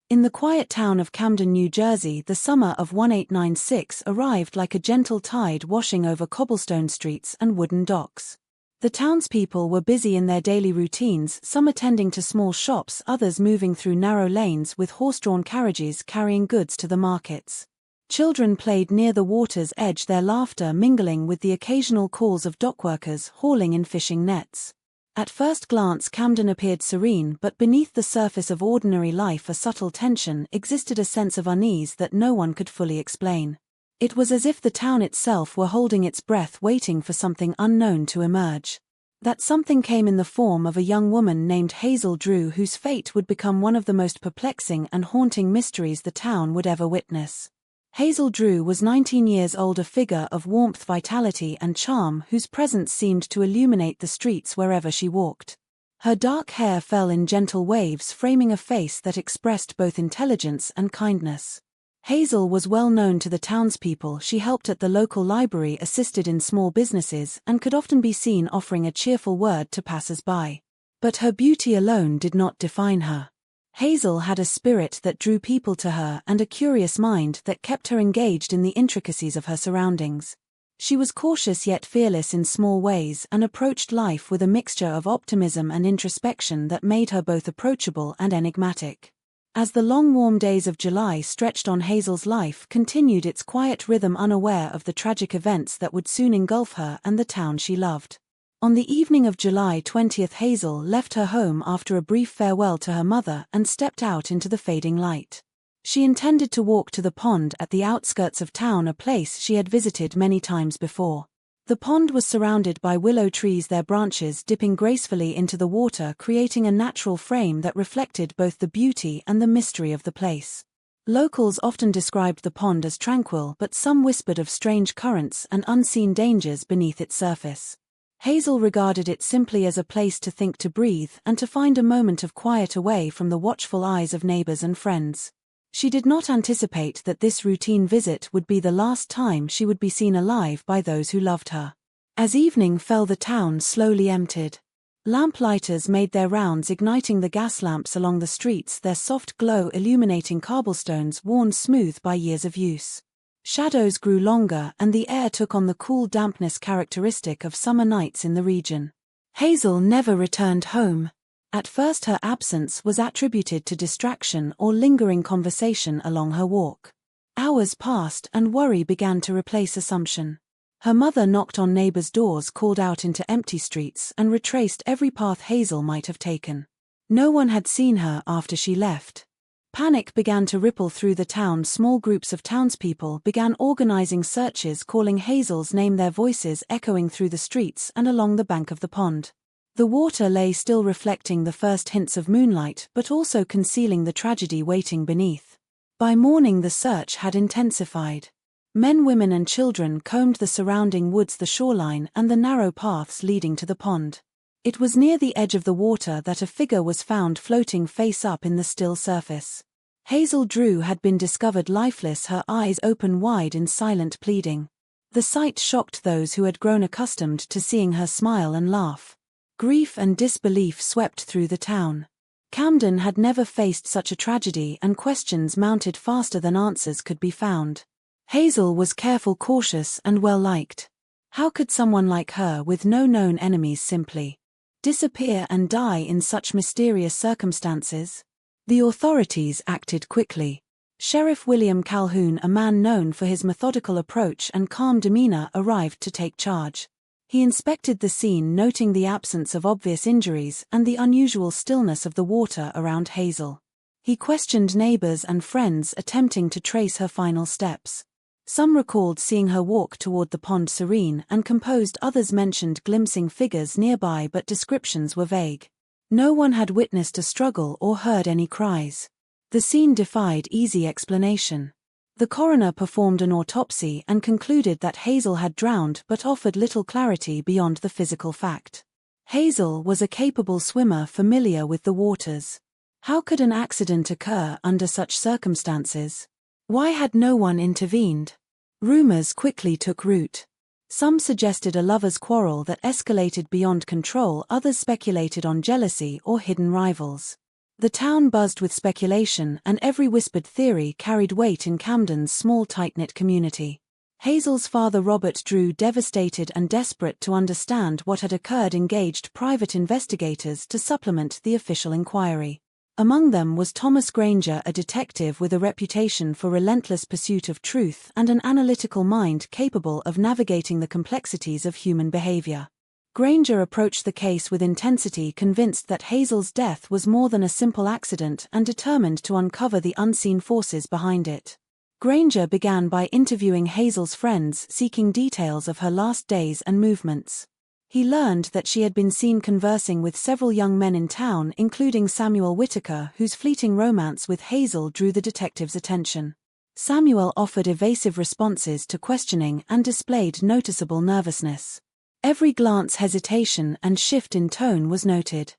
In the quiet town of Camden, New Jersey, the summer of 1896 arrived like a gentle tide washing over cobblestone streets and wooden docks. The townspeople were busy in their daily routines, some attending to small shops, others moving through narrow lanes with horse-drawn carriages carrying goods to the markets. Children played near the water's edge, their laughter mingling with the occasional calls of dockworkers hauling in fishing nets. At first glance, Camden appeared serene, but beneath the surface of ordinary life a subtle tension existed, a sense of unease that no one could fully explain. It was as if the town itself were holding its breath, waiting for something unknown to emerge. That something came in the form of a young woman named Hazel Drew, whose fate would become one of the most perplexing and haunting mysteries the town would ever witness. Hazel Drew was 19 years old, a figure of warmth, vitality, and charm whose presence seemed to illuminate the streets wherever she walked. Her dark hair fell in gentle waves, framing a face that expressed both intelligence and kindness. Hazel was well known to the townspeople. She helped at the local library, assisted in small businesses, and could often be seen offering a cheerful word to passers-by. But her beauty alone did not define her. Hazel had a spirit that drew people to her and a curious mind that kept her engaged in the intricacies of her surroundings. She was cautious yet fearless in small ways and approached life with a mixture of optimism and introspection that made her both approachable and enigmatic. As the long warm days of July stretched on, Hazel's life continued its quiet rhythm, unaware of the tragic events that would soon engulf her and the town she loved. On the evening of July 20th, Hazel left her home after a brief farewell to her mother and stepped out into the fading light. She intended to walk to the pond at the outskirts of town, a place she had visited many times before. The pond was surrounded by willow trees, their branches dipping gracefully into the water, creating a natural frame that reflected both the beauty and the mystery of the place. Locals often described the pond as tranquil, but some whispered of strange currents and unseen dangers beneath its surface. Hazel regarded it simply as a place to think, to breathe, and to find a moment of quiet away from the watchful eyes of neighbors and friends. She did not anticipate that this routine visit would be the last time she would be seen alive by those who loved her. As evening fell, the town slowly emptied. Lamplighters made their rounds, igniting the gas lamps along the streets, their soft glow illuminating cobblestones worn smooth by years of use. Shadows grew longer and the air took on the cool dampness characteristic of summer nights in the region. Hazel never returned home. At first her absence was attributed to distraction or lingering conversation along her walk. Hours passed and worry began to replace assumption. Her mother knocked on neighbors' doors, called out into empty streets, and retraced every path Hazel might have taken. No one had seen her after she left. Panic began to ripple through the town. Small groups of townspeople began organizing searches, calling Hazel's name, their voices echoing through the streets and along the bank of the pond. The water lay still, reflecting the first hints of moonlight, but also concealing the tragedy waiting beneath. By morning the search had intensified. Men, women and children combed the surrounding woods, the shoreline, and the narrow paths leading to the pond. It was near the edge of the water that a figure was found floating face up in the still surface. Hazel Drew had been discovered lifeless, her eyes open wide in silent pleading. The sight shocked those who had grown accustomed to seeing her smile and laugh. Grief and disbelief swept through the town. Camden had never faced such a tragedy, and questions mounted faster than answers could be found. Hazel was careful, cautious, and well-liked. How could someone like her, with no known enemies, simply disappear and die in such mysterious circumstances? The authorities acted quickly. Sheriff William Calhoun, a man known for his methodical approach and calm demeanor, arrived to take charge. He inspected the scene, noting the absence of obvious injuries and the unusual stillness of the water around Hazel. He questioned neighbors and friends, attempting to trace her final steps. Some recalled seeing her walk toward the pond serene and composed, others mentioned glimpsing figures nearby, but descriptions were vague. No one had witnessed a struggle or heard any cries. The scene defied easy explanation. The coroner performed an autopsy and concluded that Hazel had drowned, but offered little clarity beyond the physical fact. Hazel was a capable swimmer, familiar with the waters. How could an accident occur under such circumstances? Why had no one intervened? Rumors quickly took root. Some suggested a lover's quarrel that escalated beyond control, others speculated on jealousy or hidden rivals. The town buzzed with speculation, and every whispered theory carried weight in Camden's small tight-knit community. Hazel's father Robert Drew, devastated and desperate to understand what had occurred, engaged private investigators to supplement the official inquiry. Among them was Thomas Granger, a detective with a reputation for relentless pursuit of truth and an analytical mind capable of navigating the complexities of human behavior. Granger approached the case with intensity, convinced that Hazel's death was more than a simple accident and determined to uncover the unseen forces behind it. Granger began by interviewing Hazel's friends, seeking details of her last days and movements. He learned that she had been seen conversing with several young men in town, including Samuel Whitaker, whose fleeting romance with Hazel drew the detective's attention. Samuel offered evasive responses to questioning and displayed noticeable nervousness. Every glance, hesitation, and shift in tone was noted.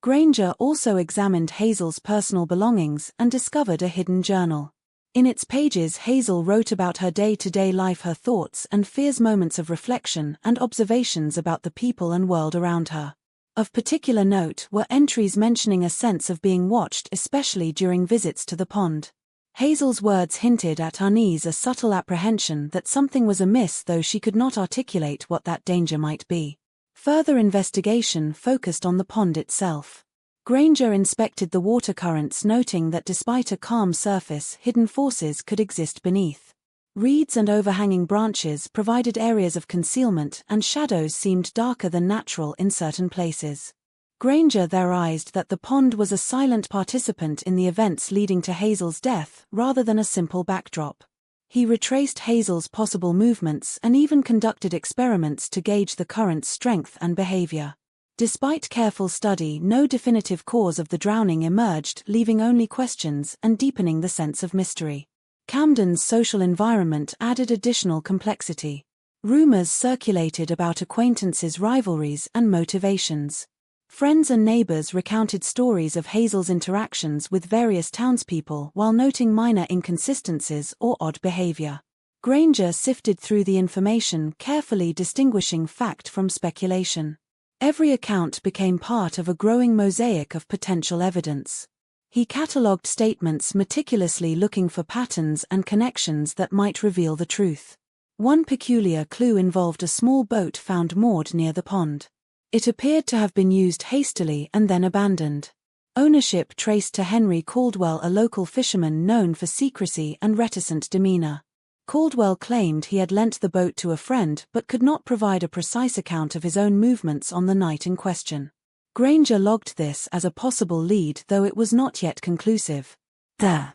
Granger also examined Hazel's personal belongings and discovered a hidden journal. In its pages, Hazel wrote about her day-to-day life, her thoughts and fears, moments of reflection, and observations about the people and world around her. Of particular note were entries mentioning a sense of being watched, especially during visits to the pond. Hazel's words hinted at unease, a subtle apprehension that something was amiss, though she could not articulate what that danger might be. Further investigation focused on the pond itself. Granger inspected the water currents, noting that despite a calm surface, hidden forces could exist beneath. Reeds and overhanging branches provided areas of concealment, and shadows seemed darker than natural in certain places. Granger theorized that the pond was a silent participant in the events leading to Hazel's death, rather than a simple backdrop. He retraced Hazel's possible movements and even conducted experiments to gauge the current's strength and behavior. Despite careful study, no definitive cause of the drowning emerged, leaving only questions and deepening the sense of mystery. Camden's social environment added additional complexity. Rumors circulated about acquaintances' rivalries and motivations. Friends and neighbors recounted stories of Hazel's interactions with various townspeople while noting minor inconsistencies or odd behavior. Granger sifted through the information, carefully distinguishing fact from speculation. Every account became part of a growing mosaic of potential evidence. He catalogued statements, meticulously looking for patterns and connections that might reveal the truth. One peculiar clue involved a small boat found moored near the pond. It appeared to have been used hastily and then abandoned. Ownership traced to Henry Caldwell, a local fisherman known for secrecy and reticent demeanor. Caldwell claimed he had lent the boat to a friend but could not provide a precise account of his own movements on the night in question. Granger logged this as a possible lead, though it was not yet conclusive. The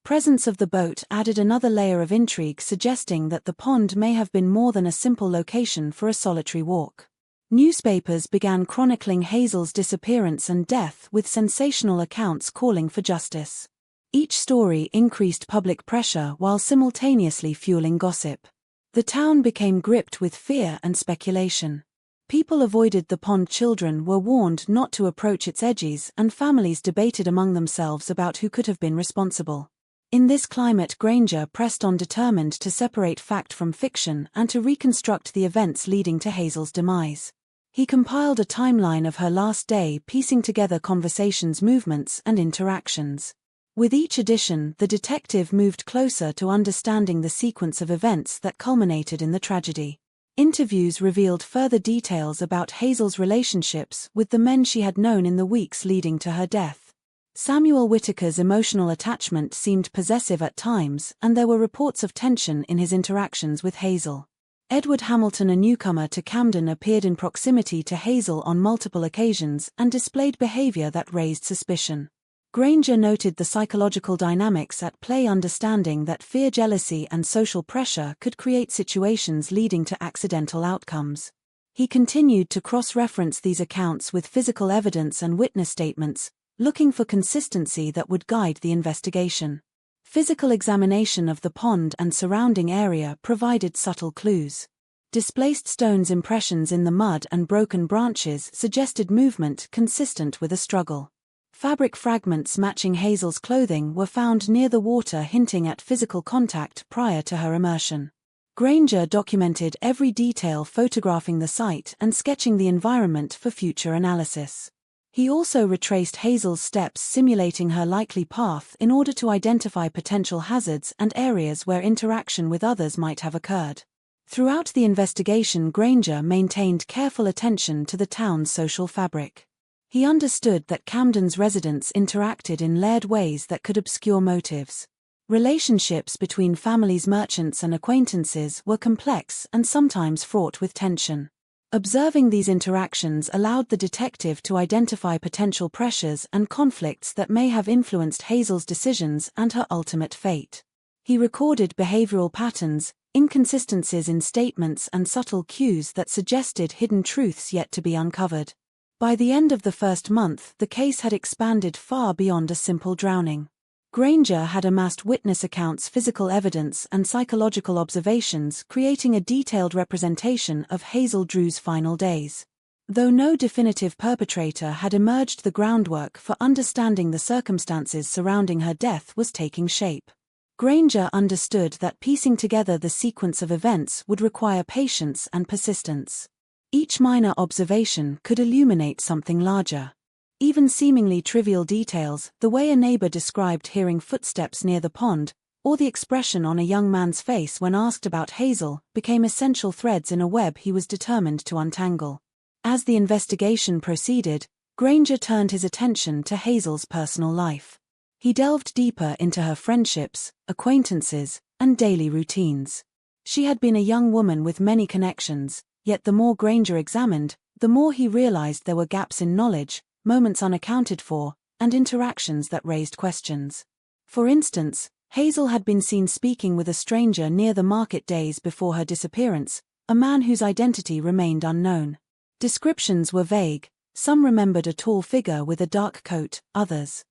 presence of the boat added another layer of intrigue, suggesting that the pond may have been more than a simple location for a solitary walk. Newspapers began chronicling Hazel's disappearance and death, with sensational accounts calling for justice. Each story increased public pressure while simultaneously fueling gossip. The town became gripped with fear and speculation. People avoided the pond, children were warned not to approach its edges, and families debated among themselves about who could have been responsible. In this climate, Granger pressed on, determined to separate fact from fiction and to reconstruct the events leading to Hazel's demise. He compiled a timeline of her last day, piecing together conversations, movements, and interactions. With each edition, the detective moved closer to understanding the sequence of events that culminated in the tragedy. Interviews revealed further details about Hazel's relationships with the men she had known in the weeks leading to her death. Samuel Whitaker's emotional attachment seemed possessive at times, and there were reports of tension in his interactions with Hazel. Edward Hamilton, a newcomer to Camden, appeared in proximity to Hazel on multiple occasions and displayed behavior that raised suspicion. Granger noted the psychological dynamics at play, understanding that fear, jealousy, and social pressure could create situations leading to accidental outcomes. He continued to cross-reference these accounts with physical evidence and witness statements, looking for consistency that would guide the investigation. Physical examination of the pond and surrounding area provided subtle clues. Displaced stones, impressions in the mud, and broken branches suggested movement consistent with a struggle. Fabric fragments matching Hazel's clothing were found near the water, hinting at physical contact prior to her immersion. Granger documented every detail, photographing the site and sketching the environment for future analysis. He also retraced Hazel's steps, simulating her likely path in order to identify potential hazards and areas where interaction with others might have occurred. Throughout the investigation, Granger maintained careful attention to the town's social fabric. He understood that Camden's residents interacted in layered ways that could obscure motives. Relationships between families, merchants, and acquaintances were complex and sometimes fraught with tension. Observing these interactions allowed the detective to identify potential pressures and conflicts that may have influenced Hazel's decisions and her ultimate fate. He recorded behavioral patterns, inconsistencies in statements, and subtle cues that suggested hidden truths yet to be uncovered. By the end of the first month, the case had expanded far beyond a simple drowning. Granger had amassed witness accounts, physical evidence, and psychological observations, creating a detailed representation of Hazel Drew's final days. Though no definitive perpetrator had emerged, the groundwork for understanding the circumstances surrounding her death was taking shape. Granger understood that piecing together the sequence of events would require patience and persistence. Each minor observation could illuminate something larger. Even seemingly trivial details, the way a neighbor described hearing footsteps near the pond, or the expression on a young man's face when asked about Hazel, became essential threads in a web he was determined to untangle. As the investigation proceeded, Granger turned his attention to Hazel's personal life. He delved deeper into her friendships, acquaintances, and daily routines. She had been a young woman with many connections, yet the more Granger examined, the more he realized there were gaps in knowledge, moments unaccounted for, and interactions that raised questions. For instance, Hazel had been seen speaking with a stranger near the market days before her disappearance, a man whose identity remained unknown. Descriptions were vague. Some remembered a tall figure with a dark coat, others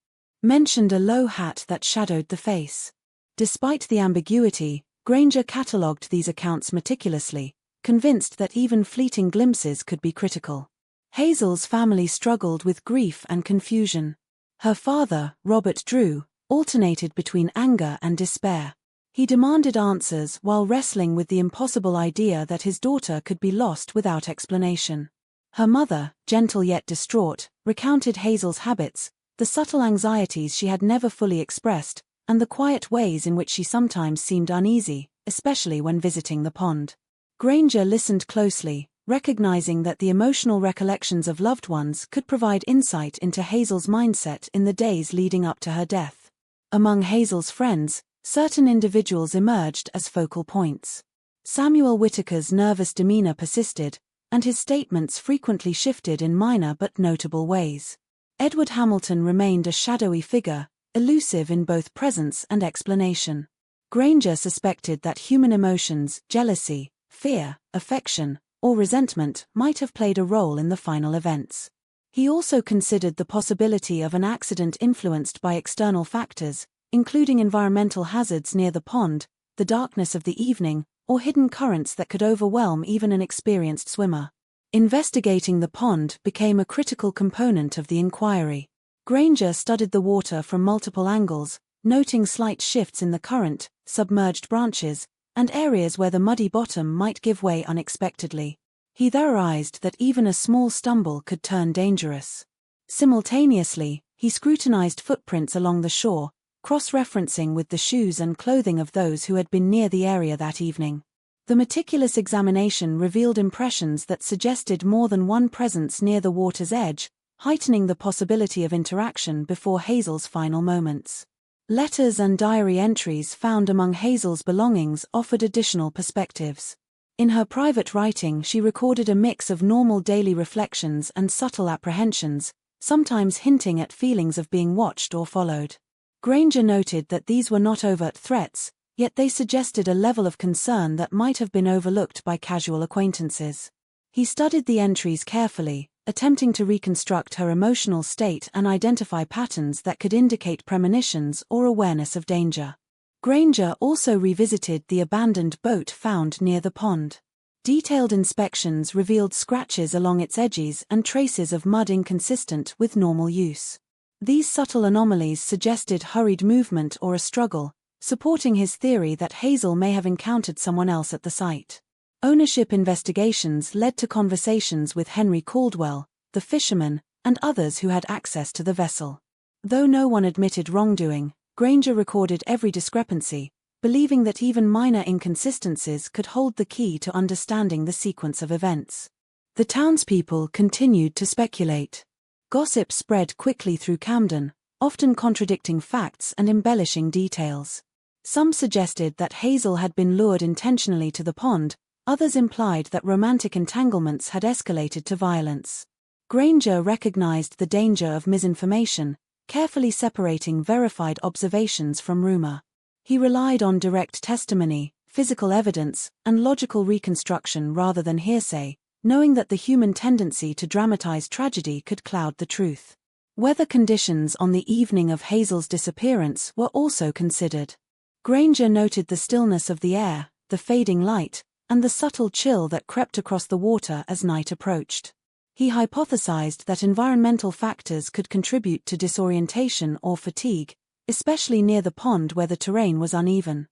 mentioned a low hat that shadowed the face. Despite the ambiguity, Granger catalogued these accounts meticulously, convinced that even fleeting glimpses could be critical. Hazel's family struggled with grief and confusion. Her father, Robert Drew, alternated between anger and despair. He demanded answers while wrestling with the impossible idea that his daughter could be lost without explanation. Her mother, gentle yet distraught, recounted Hazel's habits, the subtle anxieties she had never fully expressed, and the quiet ways in which she sometimes seemed uneasy, especially when visiting the pond. Granger listened closely, recognizing that the emotional recollections of loved ones could provide insight into Hazel's mindset in the days leading up to her death. Among Hazel's friends, certain individuals emerged as focal points. Samuel Whitaker's nervous demeanor persisted, and his statements frequently shifted in minor but notable ways. Edward Hamilton remained a shadowy figure, elusive in both presence and explanation. Granger suspected that human emotions, jealousy, fear, affection, or resentment might have played a role in the final events. He also considered the possibility of an accident influenced by external factors, including environmental hazards near the pond, the darkness of the evening, or hidden currents that could overwhelm even an experienced swimmer. Investigating the pond became a critical component of the inquiry. Granger studied the water from multiple angles, noting slight shifts in the current, submerged branches, and areas where the muddy bottom might give way unexpectedly. He theorized that even a small stumble could turn dangerous. Simultaneously, he scrutinized footprints along the shore, cross-referencing with the shoes and clothing of those who had been near the area that evening. The meticulous examination revealed impressions that suggested more than one presence near the water's edge, heightening the possibility of interaction before Hazel's final moments. Letters and diary entries found among Hazel's belongings offered additional perspectives. In her private writing, she recorded a mix of normal daily reflections and subtle apprehensions, sometimes hinting at feelings of being watched or followed. Granger noted that these were not overt threats, yet they suggested a level of concern that might have been overlooked by casual acquaintances. He studied the entries carefully, attempting to reconstruct her emotional state and identify patterns that could indicate premonitions or awareness of danger. Granger also revisited the abandoned boat found near the pond. Detailed inspections revealed scratches along its edges and traces of mud inconsistent with normal use. These subtle anomalies suggested hurried movement or a struggle, supporting his theory that Hazel may have encountered someone else at the site. Ownership investigations led to conversations with Henry Caldwell, the fisherman, and others who had access to the vessel. Though no one admitted wrongdoing, Granger recorded every discrepancy, believing that even minor inconsistencies could hold the key to understanding the sequence of events. The townspeople continued to speculate. Gossip spread quickly through Camden, often contradicting facts and embellishing details. Some suggested that Hazel had been lured intentionally to the pond, others implied that romantic entanglements had escalated to violence. Granger recognized the danger of misinformation, carefully separating verified observations from rumor. He relied on direct testimony, physical evidence, and logical reconstruction rather than hearsay, knowing that the human tendency to dramatize tragedy could cloud the truth. Weather conditions on the evening of Hazel's disappearance were also considered. Granger noted the stillness of the air, the fading light, and the subtle chill that crept across the water as night approached. He hypothesized that environmental factors could contribute to disorientation or fatigue, especially near the pond where the terrain was uneven.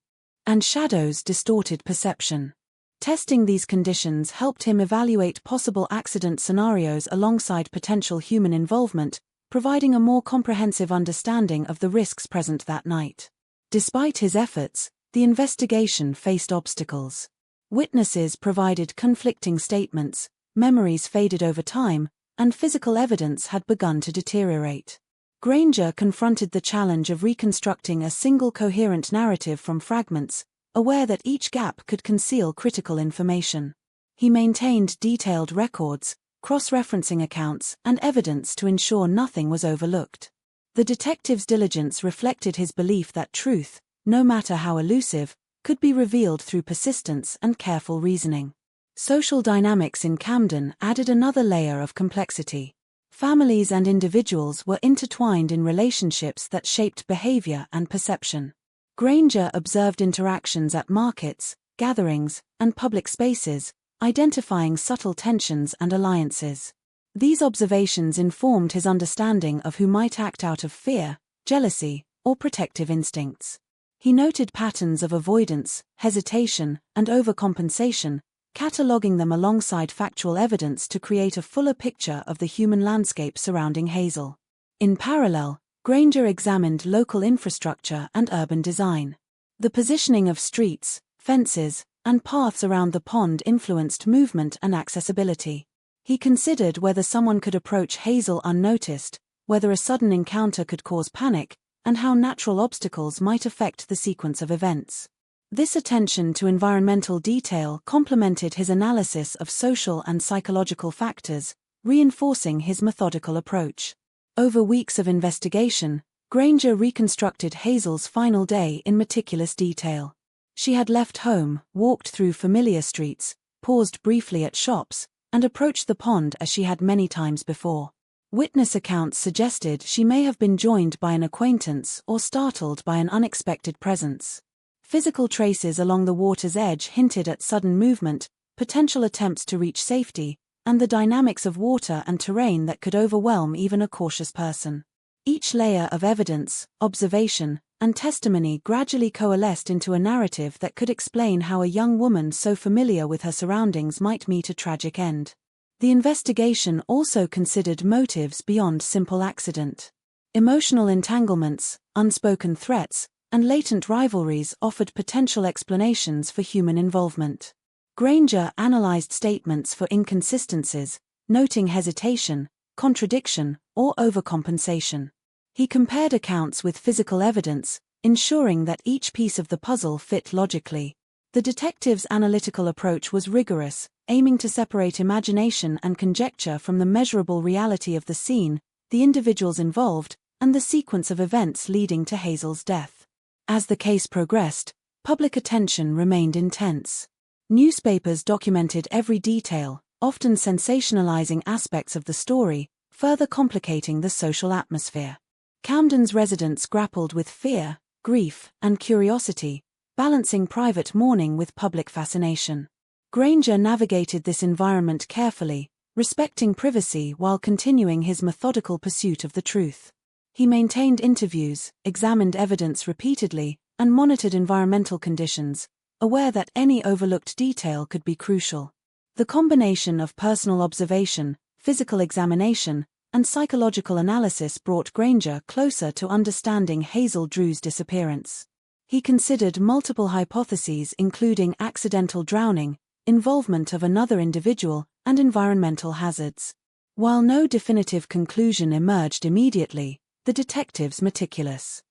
And shadows distorted perception. Testing these conditions helped him evaluate possible accident scenarios alongside potential human involvement, providing a more comprehensive understanding of the risks present that night. Despite his efforts, the investigation faced obstacles. Witnesses provided conflicting statements, memories faded over time, and physical evidence had begun to deteriorate. Granger confronted the challenge of reconstructing a single coherent narrative from fragments, aware that each gap could conceal critical information. He maintained detailed records, cross-referencing accounts, and evidence to ensure nothing was overlooked. The detective's diligence reflected his belief that truth, no matter how elusive, could be revealed through persistence and careful reasoning. Social dynamics in Camden added another layer of complexity. Families and individuals were intertwined in relationships that shaped behavior and perception. Granger observed interactions at markets, gatherings, and public spaces, identifying subtle tensions and alliances. These observations informed his understanding of who might act out of fear, jealousy, or protective instincts. He noted patterns of avoidance, hesitation, and overcompensation, cataloging them alongside factual evidence to create a fuller picture of the human landscape surrounding Hazel. In parallel, Granger examined local infrastructure and urban design. The positioning of streets, fences, and paths around the pond influenced movement and accessibility. He considered whether someone could approach Hazel unnoticed, whether a sudden encounter could cause panic, and how natural obstacles might affect the sequence of events. This attention to environmental detail complemented his analysis of social and psychological factors, reinforcing his methodical approach. Over weeks of investigation, Granger reconstructed Hazel's final day in meticulous detail. She had left home, walked through familiar streets, paused briefly at shops, and approached the pond as she had many times before. Witness accounts suggested she may have been joined by an acquaintance or startled by an unexpected presence. Physical traces along the water's edge hinted at sudden movement, potential attempts to reach safety, and the dynamics of water and terrain that could overwhelm even a cautious person. Each layer of evidence, observation, and testimony gradually coalesced into a narrative that could explain how a young woman so familiar with her surroundings might meet a tragic end. The investigation also considered motives beyond simple accident. Emotional entanglements, unspoken threats, and latent rivalries offered potential explanations for human involvement. Granger analyzed statements for inconsistencies, noting hesitation, contradiction, or overcompensation. He compared accounts with physical evidence, ensuring that each piece of the puzzle fit logically. The detective's analytical approach was rigorous, aiming to separate imagination and conjecture from the measurable reality of the scene, the individuals involved, and the sequence of events leading to Hazel's death. As the case progressed, public attention remained intense. Newspapers documented every detail, often sensationalizing aspects of the story, further complicating the social atmosphere. Camden's residents grappled with fear, grief, and curiosity, balancing private mourning with public fascination. Granger navigated this environment carefully, respecting privacy while continuing his methodical pursuit of the truth. He maintained interviews, examined evidence repeatedly, and monitored environmental conditions, aware that any overlooked detail could be crucial. The combination of personal observation, physical examination, and psychological analysis brought Granger closer to understanding Hazel Drew's disappearance. He considered multiple hypotheses including accidental drowning, involvement of another individual, and environmental hazards. While no definitive conclusion emerged immediately, the detectives' meticulous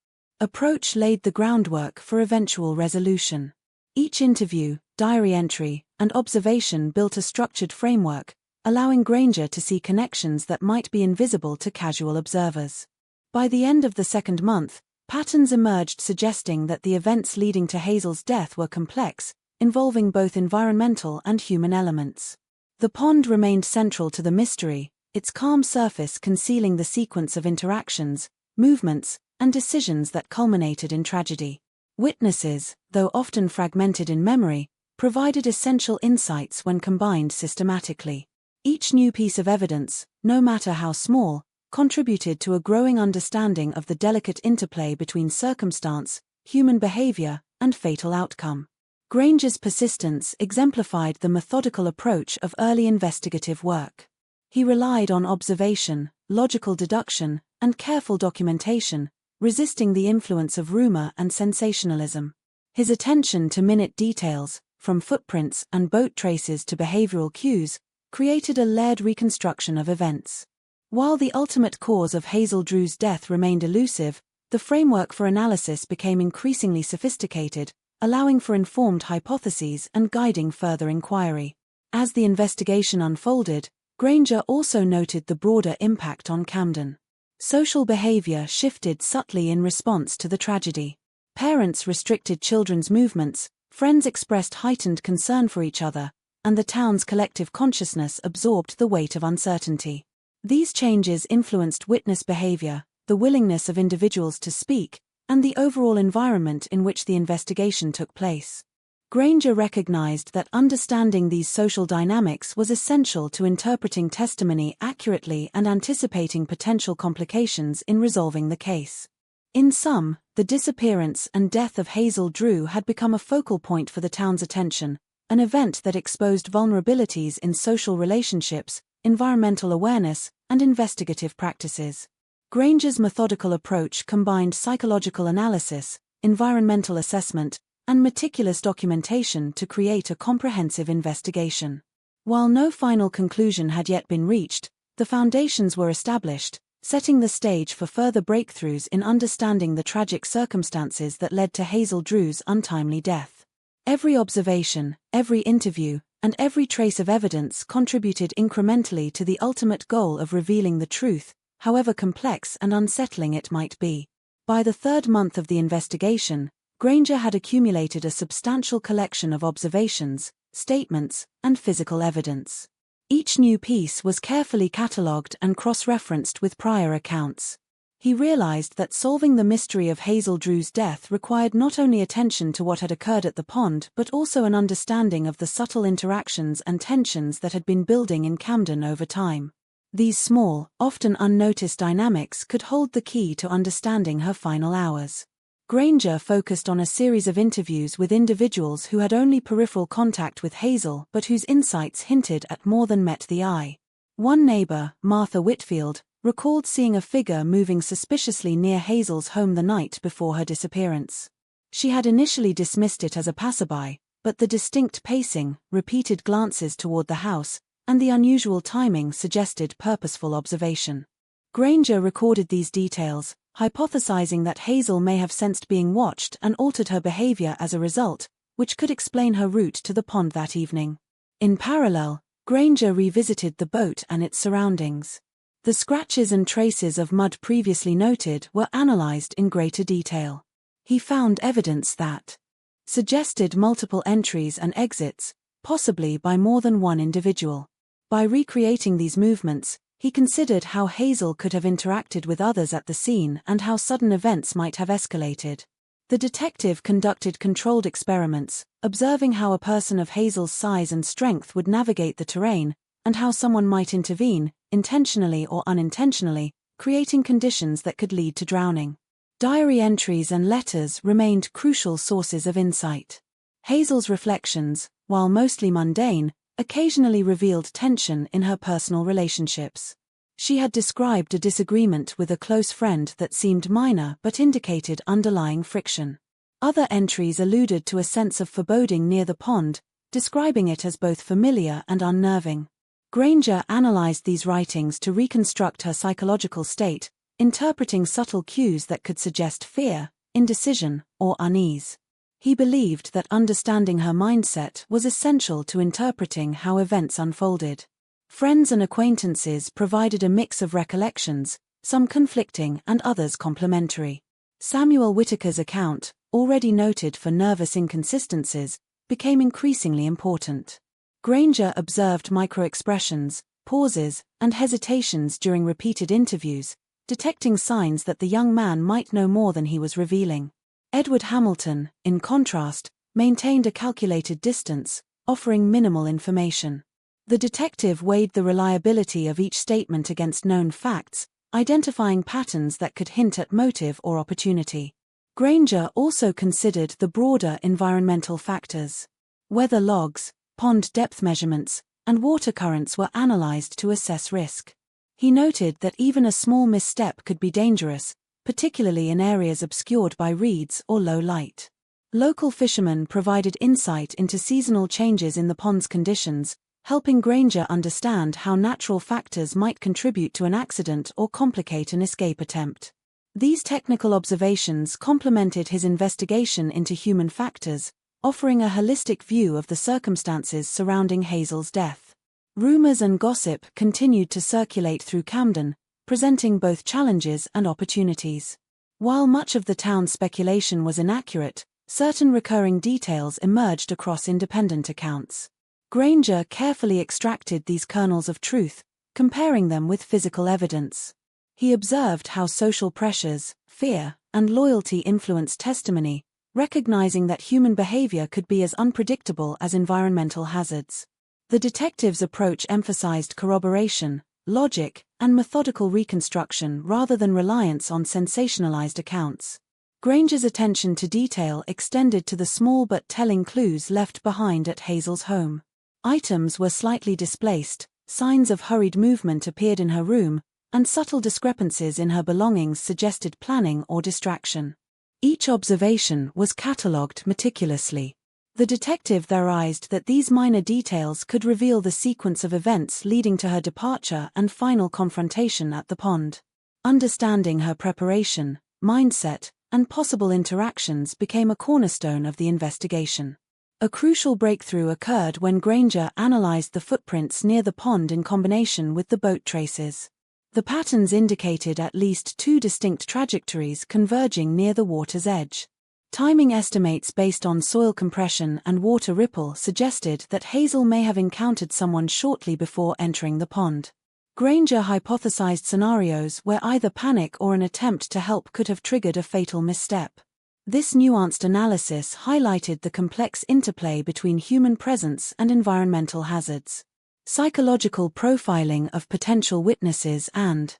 approach laid the groundwork for eventual resolution. Each interview, diary entry, and observation built a structured framework, allowing Granger to see connections that might be invisible to casual observers. By the end of the second month, patterns emerged suggesting that the events leading to Hazel's death were complex, involving both environmental and human elements. The pond remained central to the mystery, its calm surface concealing the sequence of interactions, movements, and decisions that culminated in tragedy. Witnesses, though often fragmented in memory, provided essential insights when combined systematically. Each new piece of evidence, no matter how small, contributed to a growing understanding of the delicate interplay between circumstance, human behavior, and fatal outcome. Granger's persistence exemplified the methodical approach of early investigative work. He relied on observation, logical deduction, and careful documentation, resisting the influence of rumor and sensationalism. His attention to minute details, from footprints and boat traces to behavioral cues, created a layered reconstruction of events. While the ultimate cause of Hazel Drew's death remained elusive, the framework for analysis became increasingly sophisticated, allowing for informed hypotheses and guiding further inquiry. As the investigation unfolded, Granger also noted the broader impact on Camden. Social behavior shifted subtly in response to the tragedy. Parents restricted children's movements, friends expressed heightened concern for each other, and the town's collective consciousness absorbed the weight of uncertainty. These changes influenced witness behavior, the willingness of individuals to speak, and the overall environment in which the investigation took place. Granger recognized that understanding these social dynamics was essential to interpreting testimony accurately and anticipating potential complications in resolving the case. In sum, the disappearance and death of Hazel Drew had become a focal point for the town's attention, an event that exposed vulnerabilities in social relationships, environmental awareness, and investigative practices. Granger's methodical approach combined psychological analysis, environmental assessment, and meticulous documentation to create a comprehensive investigation. While no final conclusion had yet been reached, the foundations were established, setting the stage for further breakthroughs in understanding the tragic circumstances that led to Hazel Drew's untimely death. Every observation, every interview, and every trace of evidence contributed incrementally to the ultimate goal of revealing the truth, however complex and unsettling it might be. By the third month of the investigation, Granger had accumulated a substantial collection of observations, statements, and physical evidence. Each new piece was carefully catalogued and cross-referenced with prior accounts. He realized that solving the mystery of Hazel Drew's death required not only attention to what had occurred at the pond but also an understanding of the subtle interactions and tensions that had been building in Camden over time. These small, often unnoticed dynamics could hold the key to understanding her final hours. Granger focused on a series of interviews with individuals who had only peripheral contact with Hazel but whose insights hinted at more than met the eye. One neighbor, Martha Whitfield, recalled seeing a figure moving suspiciously near Hazel's home the night before her disappearance. She had initially dismissed it as a passerby, but the distinct pacing, repeated glances toward the house, and the unusual timing suggested purposeful observation. Granger recorded these details, hypothesizing that Hazel may have sensed being watched and altered her behavior as a result, which could explain her route to the pond that evening. In parallel, Granger revisited the boat and its surroundings. The scratches and traces of mud previously noted were analyzed in greater detail. He found evidence that suggested multiple entries and exits, possibly by more than one individual. By recreating these movements, he considered how Hazel could have interacted with others at the scene and how sudden events might have escalated. The detective conducted controlled experiments, observing how a person of Hazel's size and strength would navigate the terrain, and how someone might intervene, intentionally or unintentionally, creating conditions that could lead to drowning. Diary entries and letters remained crucial sources of insight. Hazel's reflections, while mostly mundane, occasionally revealed tension in her personal relationships. She had described a disagreement with a close friend that seemed minor but indicated underlying friction. Other entries alluded to a sense of foreboding near the pond, describing it as both familiar and unnerving. Granger analyzed these writings to reconstruct her psychological state, interpreting subtle cues that could suggest fear, indecision, or unease. He believed that understanding her mindset was essential to interpreting how events unfolded. Friends and acquaintances provided a mix of recollections, some conflicting and others complementary. Samuel Whitaker's account, already noted for nervous inconsistencies, became increasingly important. Granger observed micro-expressions, pauses, and hesitations during repeated interviews, detecting signs that the young man might know more than he was revealing. Edward Hamilton, in contrast, maintained a calculated distance, offering minimal information. The detective weighed the reliability of each statement against known facts, identifying patterns that could hint at motive or opportunity. Granger also considered the broader environmental factors. Weather logs, pond depth measurements, and water currents were analyzed to assess risk. He noted that even a small misstep could be dangerous, particularly in areas obscured by reeds or low light. Local fishermen provided insight into seasonal changes in the pond's conditions, helping Granger understand how natural factors might contribute to an accident or complicate an escape attempt. These technical observations complemented his investigation into human factors, offering a holistic view of the circumstances surrounding Hazel's death. Rumors and gossip continued to circulate through Camden, presenting both challenges and opportunities. While much of the town's speculation was inaccurate, certain recurring details emerged across independent accounts. Granger carefully extracted these kernels of truth, comparing them with physical evidence. He observed how social pressures, fear, and loyalty influenced testimony, recognizing that human behavior could be as unpredictable as environmental hazards. The detective's approach emphasized corroboration, logic, and methodical reconstruction rather than reliance on sensationalized accounts. Granger's attention to detail extended to the small but telling clues left behind at Hazel's home. Items were slightly displaced, signs of hurried movement appeared in her room, and subtle discrepancies in her belongings suggested planning or distraction. Each observation was catalogued meticulously. The detective theorized that these minor details could reveal the sequence of events leading to her departure and final confrontation at the pond. Understanding her preparation, mindset, and possible interactions became a cornerstone of the investigation. A crucial breakthrough occurred when Granger analyzed the footprints near the pond in combination with the boat traces. The patterns indicated at least two distinct trajectories converging near the water's edge. Timing estimates based on soil compression and water ripple suggested that Hazel may have encountered someone shortly before entering the pond. Granger hypothesized scenarios where either panic or an attempt to help could have triggered a fatal misstep. This nuanced analysis highlighted the complex interplay between human presence and environmental hazards. Psychological profiling of potential witnesses and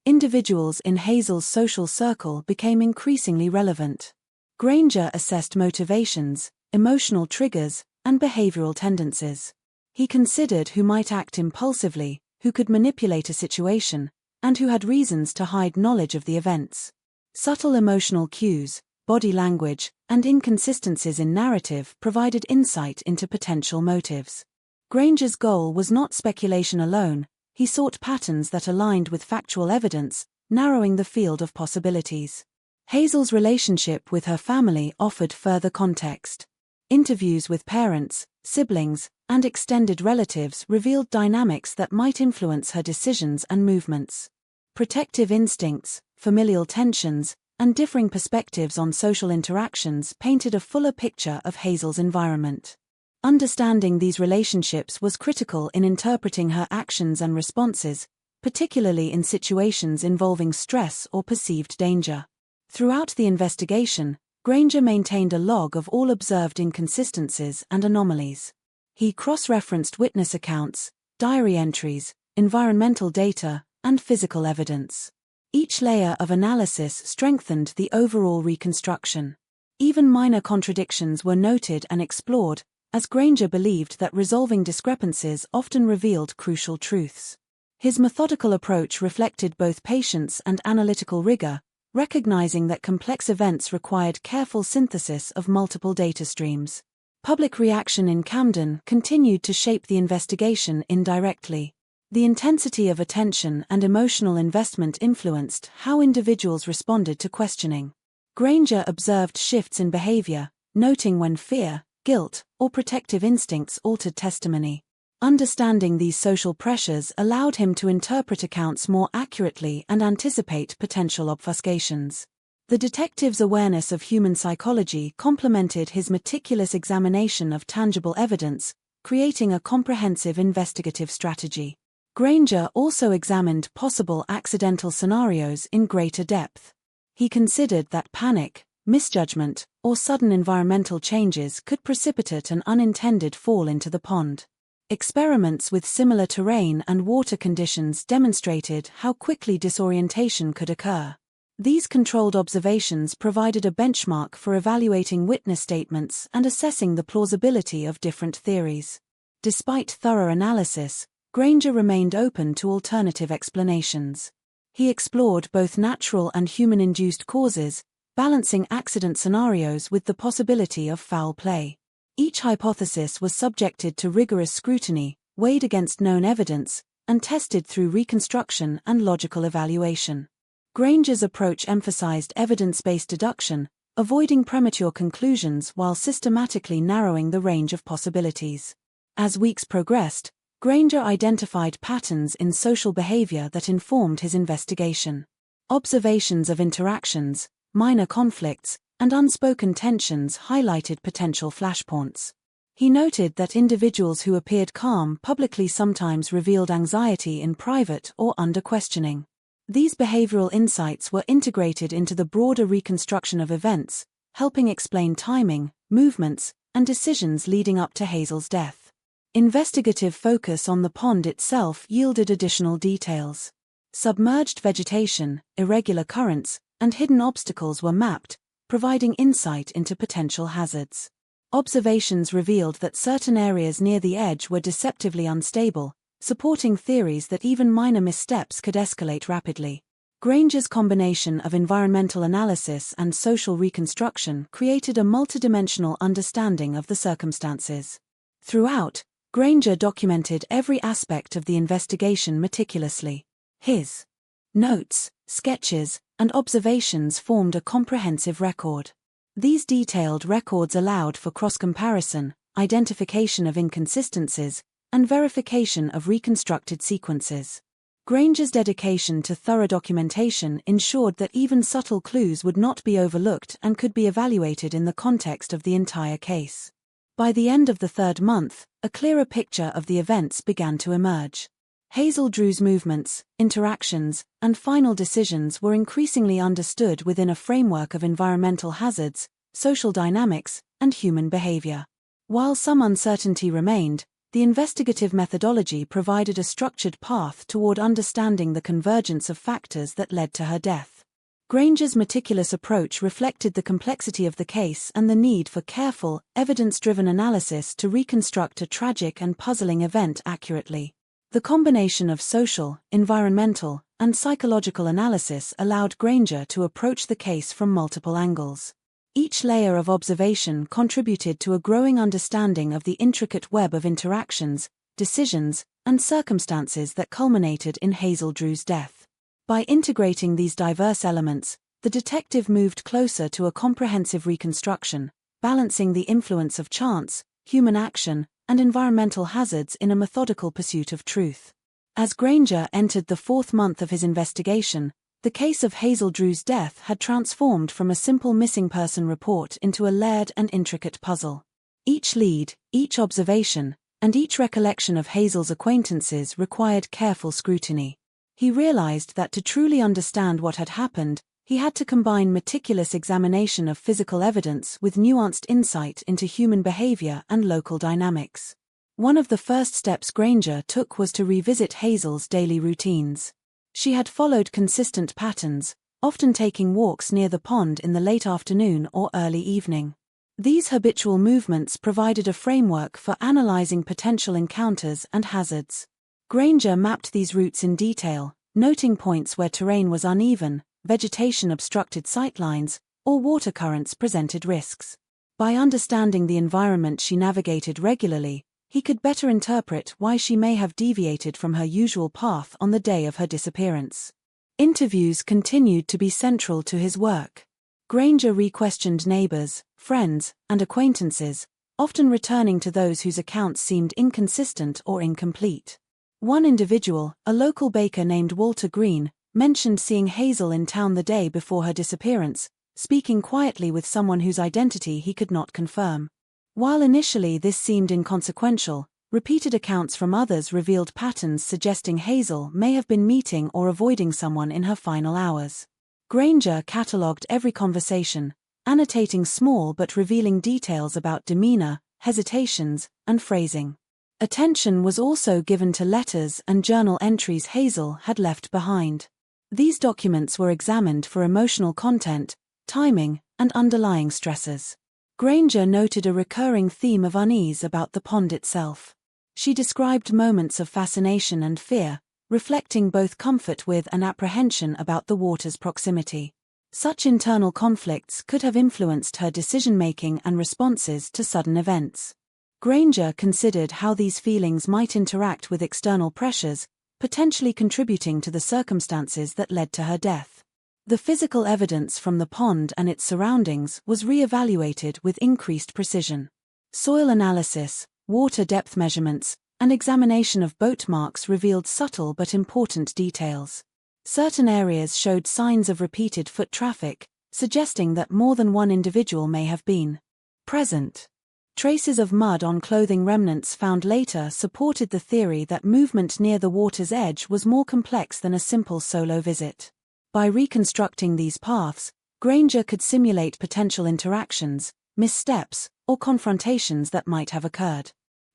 individuals in Hazel's social circle became increasingly relevant. Granger assessed motivations, emotional triggers, and behavioral tendencies. He considered who might act impulsively, who could manipulate a situation, and who had reasons to hide knowledge of the events. Subtle emotional cues, body language, and inconsistencies in narrative provided insight into potential motives. Granger's goal was not speculation alone, he sought patterns that aligned with factual evidence, narrowing the field of possibilities. Hazel's relationship with her family offered further context. Interviews with parents, siblings, and extended relatives revealed dynamics that might influence her decisions and movements. Protective instincts, familial tensions, and differing perspectives on social interactions painted a fuller picture of Hazel's environment. Understanding these relationships was critical in interpreting her actions and responses, particularly in situations involving stress or perceived danger. Throughout the investigation, Granger maintained a log of all observed inconsistencies and anomalies. He cross-referenced witness accounts, diary entries, environmental data, and physical evidence. Each layer of analysis strengthened the overall reconstruction. Even minor contradictions were noted and explored, as Granger believed that resolving discrepancies often revealed crucial truths. His methodical approach reflected both patience and analytical rigor, recognizing that complex events required careful synthesis of multiple data streams. Public reaction in Camden continued to shape the investigation indirectly. The intensity of attention and emotional investment influenced how individuals responded to questioning. Granger observed shifts in behavior, noting when fear, guilt, or protective instincts altered testimony. Understanding these social pressures allowed him to interpret accounts more accurately and anticipate potential obfuscations. The detective's awareness of human psychology complemented his meticulous examination of tangible evidence, creating a comprehensive investigative strategy. Granger also examined possible accidental scenarios in greater depth. He considered that panic, misjudgment, or sudden environmental changes could precipitate an unintended fall into the pond. Experiments with similar terrain and water conditions demonstrated how quickly disorientation could occur. These controlled observations provided a benchmark for evaluating witness statements and assessing the plausibility of different theories. Despite thorough analysis, Granger remained open to alternative explanations. He explored both natural and human-induced causes, balancing accident scenarios with the possibility of foul play. Each hypothesis was subjected to rigorous scrutiny, weighed against known evidence, and tested through reconstruction and logical evaluation. Granger's approach emphasized evidence-based deduction, avoiding premature conclusions while systematically narrowing the range of possibilities. As weeks progressed, Granger identified patterns in social behavior that informed his investigation. Observations of interactions, minor conflicts, and unspoken tensions highlighted potential flashpoints. He noted that individuals who appeared calm publicly sometimes revealed anxiety in private or under questioning. These behavioral insights were integrated into the broader reconstruction of events, helping explain timing, movements, and decisions leading up to Hazel's death. Investigative focus on the pond itself yielded additional details. Submerged vegetation, irregular currents, and hidden obstacles were mapped, providing insight into potential hazards. Observations revealed that certain areas near the edge were deceptively unstable, supporting theories that even minor missteps could escalate rapidly. Granger's combination of environmental analysis and social reconstruction created a multidimensional understanding of the circumstances. Throughout, Granger documented every aspect of the investigation meticulously. His notes, sketches, and observations formed a comprehensive record. These detailed records allowed for cross-comparison, identification of inconsistencies, and verification of reconstructed sequences. Granger's dedication to thorough documentation ensured that even subtle clues would not be overlooked and could be evaluated in the context of the entire case. By the end of the third month, a clearer picture of the events began to emerge. Hazel Drew's movements, interactions, and final decisions were increasingly understood within a framework of environmental hazards, social dynamics, and human behavior. While some uncertainty remained, the investigative methodology provided a structured path toward understanding the convergence of factors that led to her death. Granger's meticulous approach reflected the complexity of the case and the need for careful, evidence-driven analysis to reconstruct a tragic and puzzling event accurately. The combination of social, environmental, and psychological analysis allowed Granger to approach the case from multiple angles. Each layer of observation contributed to a growing understanding of the intricate web of interactions, decisions, and circumstances that culminated in Hazel Drew's death. By integrating these diverse elements, the detective moved closer to a comprehensive reconstruction, balancing the influence of chance, human action, and environmental hazards in a methodical pursuit of truth. As Granger entered the fourth month of his investigation, the case of Hazel Drew's death had transformed from a simple missing person report into a layered and intricate puzzle. Each lead, each observation, and each recollection of Hazel's acquaintances required careful scrutiny. He realized that to truly understand what had happened, he had to combine meticulous examination of physical evidence with nuanced insight into human behavior and local dynamics. One of the first steps Granger took was to revisit Hazel's daily routines. She had followed consistent patterns, often taking walks near the pond in the late afternoon or early evening. These habitual movements provided a framework for analyzing potential encounters and hazards. Granger mapped these routes in detail, noting points where terrain was uneven, vegetation obstructed sightlines, or water currents presented risks. By understanding the environment she navigated regularly, he could better interpret why she may have deviated from her usual path on the day of her disappearance. Interviews continued to be central to his work. Granger re-questioned neighbors, friends, and acquaintances, often returning to those whose accounts seemed inconsistent or incomplete. One individual, a local baker named Walter Green, mentioned seeing Hazel in town the day before her disappearance, speaking quietly with someone whose identity he could not confirm. While initially this seemed inconsequential, repeated accounts from others revealed patterns suggesting Hazel may have been meeting or avoiding someone in her final hours. Granger catalogued every conversation, annotating small but revealing details about demeanor, hesitations, and phrasing. Attention was also given to letters and journal entries Hazel had left behind. These documents were examined for emotional content, timing, and underlying stressors. Granger noted a recurring theme of unease about the pond itself. She described moments of fascination and fear, reflecting both comfort with and apprehension about the water's proximity. Such internal conflicts could have influenced her decision-making and responses to sudden events. Granger considered how these feelings might interact with external pressures, potentially contributing to the circumstances that led to her death. The physical evidence from the pond and its surroundings was re-evaluated with increased precision. Soil analysis, water depth measurements, and examination of boat marks revealed subtle but important details. Certain areas showed signs of repeated foot traffic, suggesting that more than one individual may have been present. Traces of mud on clothing remnants found later supported the theory that movement near the water's edge was more complex than a simple solo visit. By reconstructing these paths, Granger could simulate potential interactions, missteps, or confrontations that might have occurred.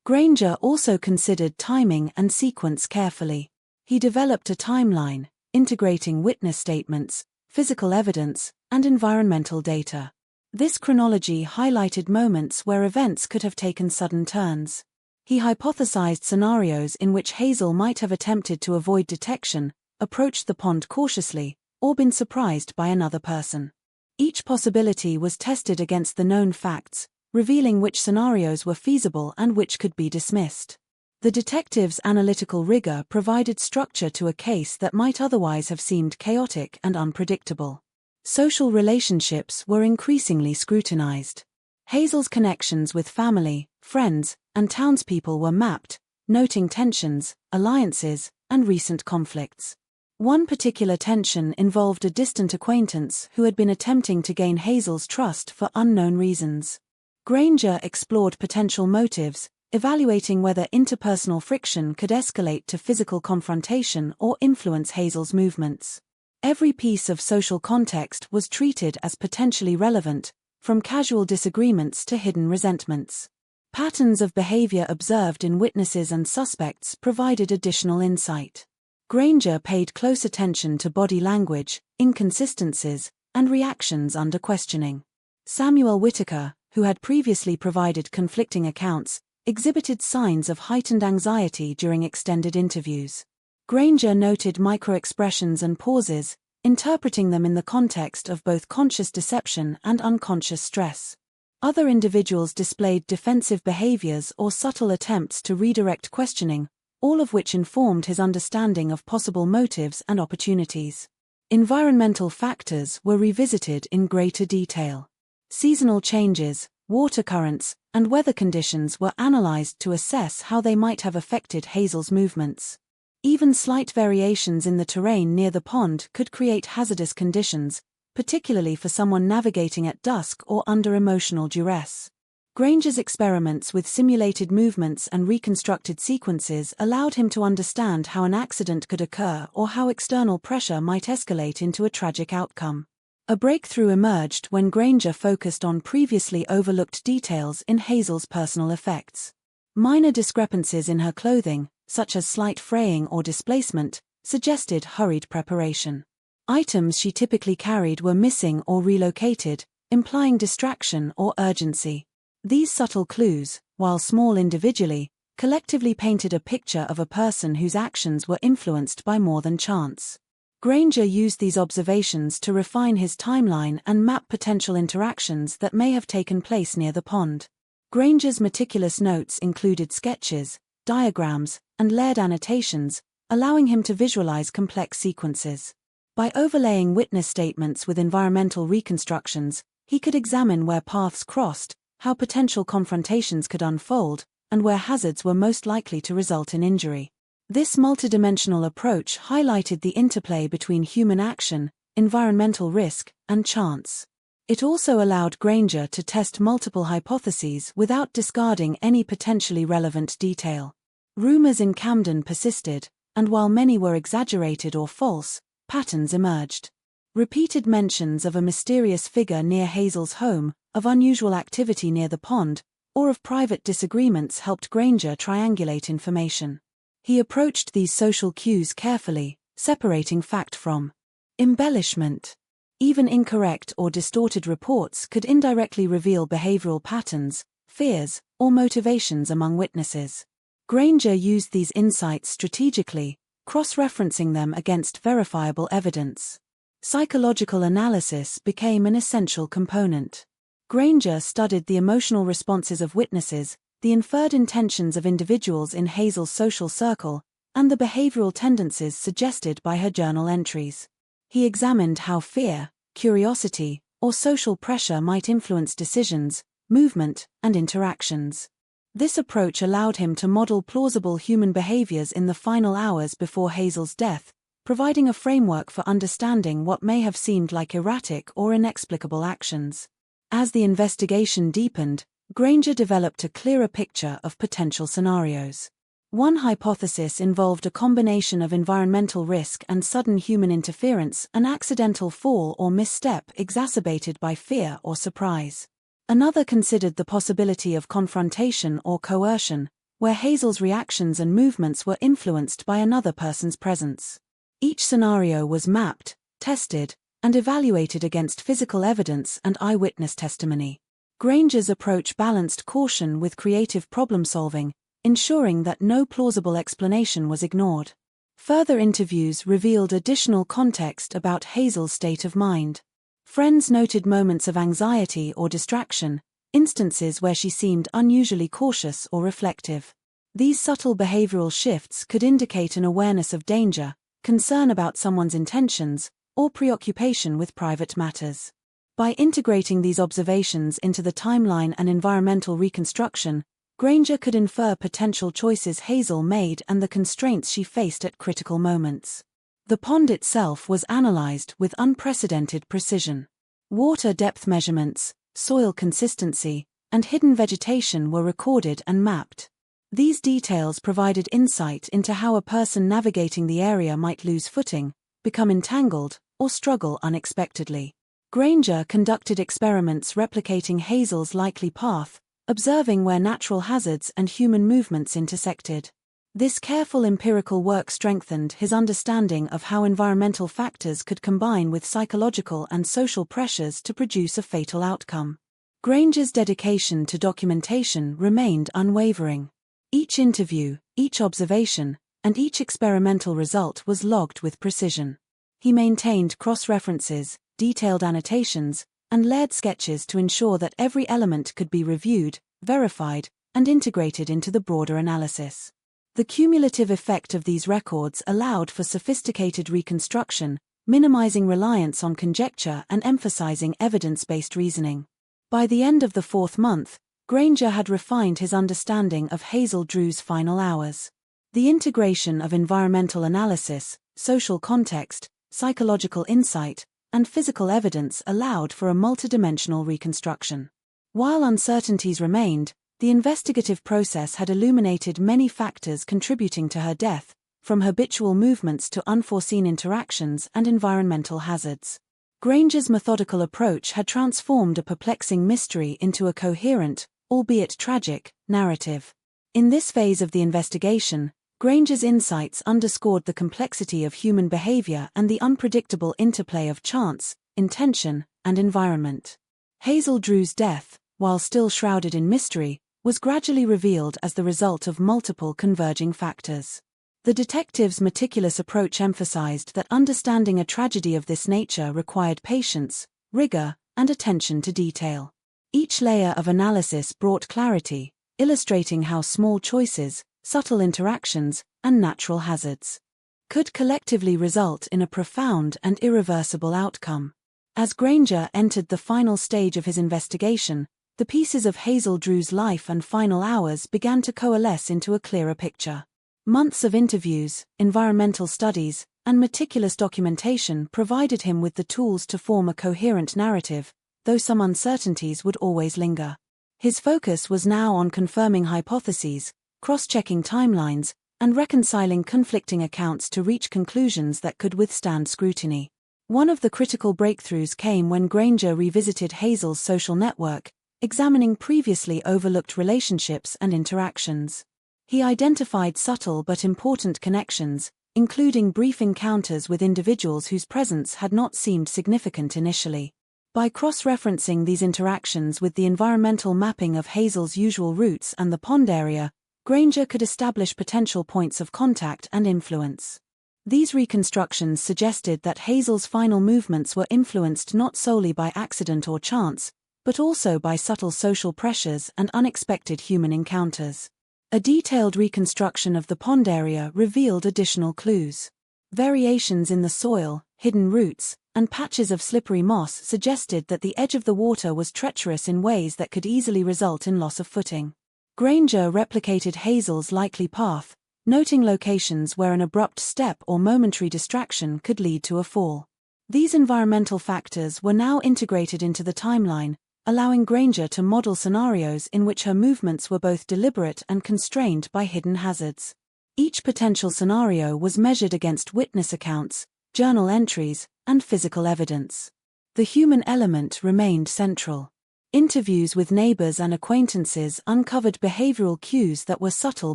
Granger also considered timing and sequence carefully. He developed a timeline, integrating witness statements, physical evidence, and environmental data. This chronology highlighted moments where events could have taken sudden turns. He hypothesized scenarios in which Hazel might have attempted to avoid detection, approached the pond cautiously, or been surprised by another person. Each possibility was tested against the known facts, revealing which scenarios were feasible and which could be dismissed. The detective's analytical rigor provided structure to a case that might otherwise have seemed chaotic and unpredictable. Social relationships were increasingly scrutinized. Hazel's connections with family, friends, and townspeople were mapped, noting tensions, alliances, and recent conflicts. One particular tension involved a distant acquaintance who had been attempting to gain Hazel's trust for unknown reasons. Granger explored potential motives, evaluating whether interpersonal friction could escalate to physical confrontation or influence Hazel's movements. Every piece of social context was treated as potentially relevant, from casual disagreements to hidden resentments. Patterns of behavior observed in witnesses and suspects provided additional insight. Granger paid close attention to body language, inconsistencies, and reactions under questioning. Samuel Whitaker, who had previously provided conflicting accounts, exhibited signs of heightened anxiety during extended interviews. Granger noted microexpressions and pauses, interpreting them in the context of both conscious deception and unconscious stress. Other individuals displayed defensive behaviors or subtle attempts to redirect questioning, all of which informed his understanding of possible motives and opportunities. Environmental factors were revisited in greater detail. Seasonal changes, water currents, and weather conditions were analyzed to assess how they might have affected Hazel's movements. Even slight variations in the terrain near the pond could create hazardous conditions, particularly for someone navigating at dusk or under emotional duress. Granger's experiments with simulated movements and reconstructed sequences allowed him to understand how an accident could occur or how external pressure might escalate into a tragic outcome. A breakthrough emerged when Granger focused on previously overlooked details in Hazel's personal effects. Minor discrepancies in her clothing, such as slight fraying or displacement, suggested hurried preparation. Items she typically carried were missing or relocated, implying distraction or urgency. These subtle clues, while small individually, collectively painted a picture of a person whose actions were influenced by more than chance. Granger used these observations to refine his timeline and map potential interactions that may have taken place near the pond. Granger's meticulous notes included sketches, diagrams, and layered annotations, allowing him to visualize complex sequences. By overlaying witness statements with environmental reconstructions, he could examine where paths crossed, how potential confrontations could unfold, and where hazards were most likely to result in injury. This multidimensional approach highlighted the interplay between human action, environmental risk, and chance. It also allowed Granger to test multiple hypotheses without discarding any potentially relevant detail. Rumors in Camden persisted, and while many were exaggerated or false, patterns emerged. Repeated mentions of a mysterious figure near Hazel's home, of unusual activity near the pond, or of private disagreements helped Granger triangulate information. He approached these social cues carefully, separating fact from embellishment. Even incorrect or distorted reports could indirectly reveal behavioral patterns, fears, or motivations among witnesses. Granger used these insights strategically, cross-referencing them against verifiable evidence. Psychological analysis became an essential component. Granger studied the emotional responses of witnesses, the inferred intentions of individuals in Hazel's social circle, and the behavioral tendencies suggested by her journal entries. He examined how fear, curiosity, or social pressure might influence decisions, movement, and interactions. This approach allowed him to model plausible human behaviors in the final hours before Hazel's death, providing a framework for understanding what may have seemed like erratic or inexplicable actions. As the investigation deepened, Granger developed a clearer picture of potential scenarios. One hypothesis involved a combination of environmental risk and sudden human interference, an accidental fall or misstep exacerbated by fear or surprise. Another considered the possibility of confrontation or coercion, where Hazel's reactions and movements were influenced by another person's presence. Each scenario was mapped, tested, and evaluated against physical evidence and eyewitness testimony. Granger's approach balanced caution with creative problem-solving, ensuring that no plausible explanation was ignored. Further interviews revealed additional context about Hazel's state of mind. Friends noted moments of anxiety or distraction, instances where she seemed unusually cautious or reflective. These subtle behavioral shifts could indicate an awareness of danger, concern about someone's intentions, or preoccupation with private matters. By integrating these observations into the timeline and environmental reconstruction, Granger could infer potential choices Hazel made and the constraints she faced at critical moments. The pond itself was analyzed with unprecedented precision. Water depth measurements, soil consistency, and hidden vegetation were recorded and mapped. These details provided insight into how a person navigating the area might lose footing, become entangled, or struggle unexpectedly. Granger conducted experiments replicating Hazel's likely path, observing where natural hazards and human movements intersected. This careful empirical work strengthened his understanding of how environmental factors could combine with psychological and social pressures to produce a fatal outcome. Granger's dedication to documentation remained unwavering. Each interview, each observation, and each experimental result was logged with precision. He maintained cross-references, detailed annotations, and layered sketches to ensure that every element could be reviewed, verified, and integrated into the broader analysis. The cumulative effect of these records allowed for sophisticated reconstruction, minimizing reliance on conjecture and emphasizing evidence-based reasoning. By the end of the fourth month, Granger had refined his understanding of Hazel Drew's final hours. The integration of environmental analysis, social context, psychological insight, and physical evidence allowed for a multidimensional reconstruction. While uncertainties remained, the investigative process had illuminated many factors contributing to her death, from habitual movements to unforeseen interactions and environmental hazards. Granger's methodical approach had transformed a perplexing mystery into a coherent, albeit tragic, narrative. In this phase of the investigation, Granger's insights underscored the complexity of human behavior and the unpredictable interplay of chance, intention, and environment. Hazel Drew's death, while still shrouded in mystery, was gradually revealed as the result of multiple converging factors. The detectives' meticulous approach emphasized that understanding a tragedy of this nature required patience, rigor, and attention to detail. Each layer of analysis brought clarity, illustrating how small choices, subtle interactions, and natural hazards could collectively result in a profound and irreversible outcome. As Granger entered the final stage of his investigation, the pieces of Hazel Drew's life and final hours began to coalesce into a clearer picture. Months of interviews, environmental studies, and meticulous documentation provided him with the tools to form a coherent narrative, though some uncertainties would always linger. His focus was now on confirming hypotheses, cross-checking timelines, and reconciling conflicting accounts to reach conclusions that could withstand scrutiny. One of the critical breakthroughs came when Granger revisited Hazel's social network, examining previously overlooked relationships and interactions. He identified subtle but important connections, including brief encounters with individuals whose presence had not seemed significant initially. By cross-referencing these interactions with the environmental mapping of Hazel's usual routes and the pond area, Granger could establish potential points of contact and influence. These reconstructions suggested that Hazel's final movements were influenced not solely by accident or chance, but also by subtle social pressures and unexpected human encounters. A detailed reconstruction of the pond area revealed additional clues. Variations in the soil, hidden roots, and patches of slippery moss suggested that the edge of the water was treacherous in ways that could easily result in loss of footing. Granger replicated Hazel's likely path, noting locations where an abrupt step or momentary distraction could lead to a fall. These environmental factors were now integrated into the timeline, allowing Granger to model scenarios in which her movements were both deliberate and constrained by hidden hazards. Each potential scenario was measured against witness accounts, journal entries, and physical evidence. The human element remained central. Interviews with neighbors and acquaintances uncovered behavioral cues that were subtle